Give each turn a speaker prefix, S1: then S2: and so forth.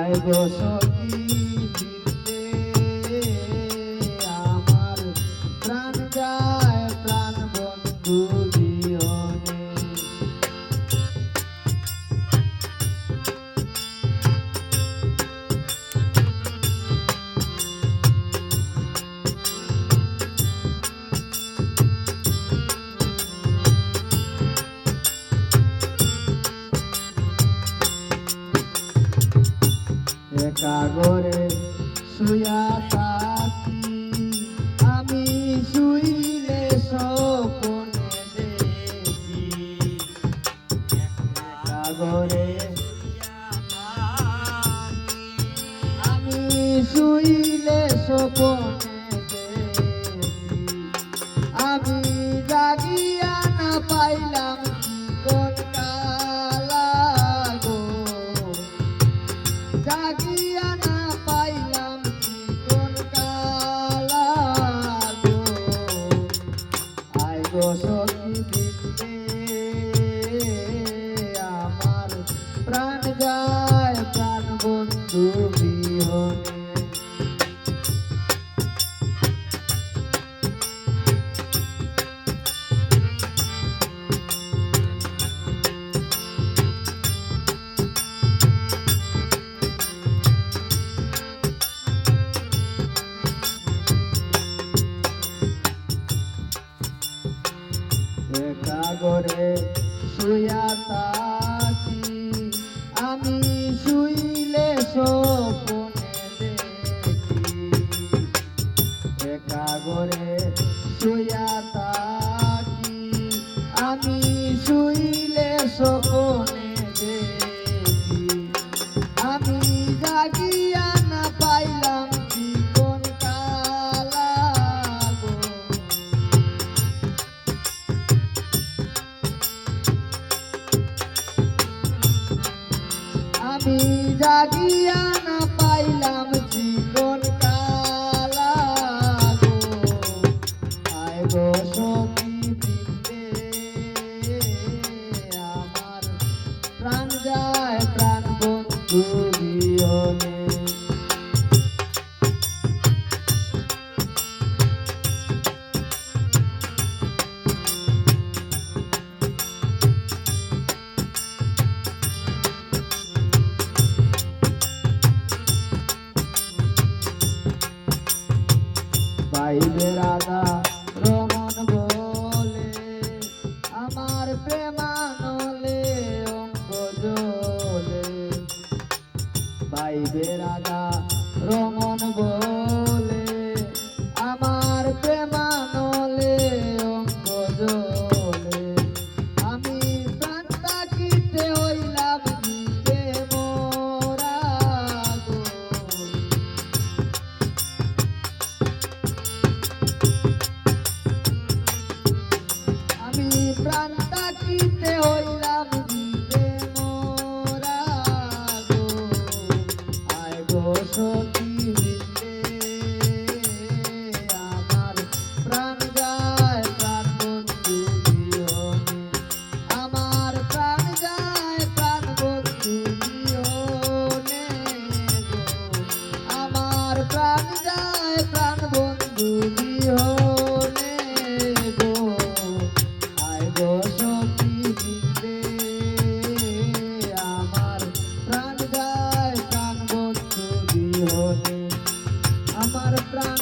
S1: আয় গো সখী দিতে আমার প্রাণ যায় প্রাণ বন্ধু বিহনে। একা ঘরে শুয়া থাকি আমি শুইলে স্বপ্নে দেখি। একা ঘরে আমি শুইলে স্বপ্নে দেখি। আমি জাগিয়া না পাইলাম কোন কালা গো, জাগিয়া না পাইলাম কোন কালা গো। আয় গো সখী দিতে আমার প্রাণ যায় প্রাণ বন্ধু বিহনে। একা ঘরে শুয়া থাকি আমি শুইলে স্বপ্নে দেখি। একা ঘরে শুয়া থাকি আমি শুইলে স্বপ্নে দেখি। আমি জাগিয়া না পাইলাম কোন কালা গো, আমি জাগিয়া না পাইলাম জীবন কালা গো। আয় গো সখী দিতে আমার প্রাণ যায় প্রাণ বন্ধু বিহনে। পাইবে রাধা রমন বলে আমার প্রেমানলে অঙ্গ জলে। পাইবে রাধা রমন বলে আমার প্রেমানলে অঙ্গ জলে। আমি প্রাণ তাকিতে হইলাম দিতে মোরা গো, আমি প্রাণ তাকিতে হইলাম দিতে মোরা গো। আয় গো সখী দিতে আমার প্রাণ যায় প্রাণ বন্ধু বিহনে। আমার প্রাণ যায় প্রাণ বন্ধু বিহনে গো। আমার প্রাণ যায় প্রাণ বন্ধু বিহনে গো। আয় গো সখী দিতে আমার প্রাণ যায় প্রাণ বন্ধু বিহনে। আমার প্রাণ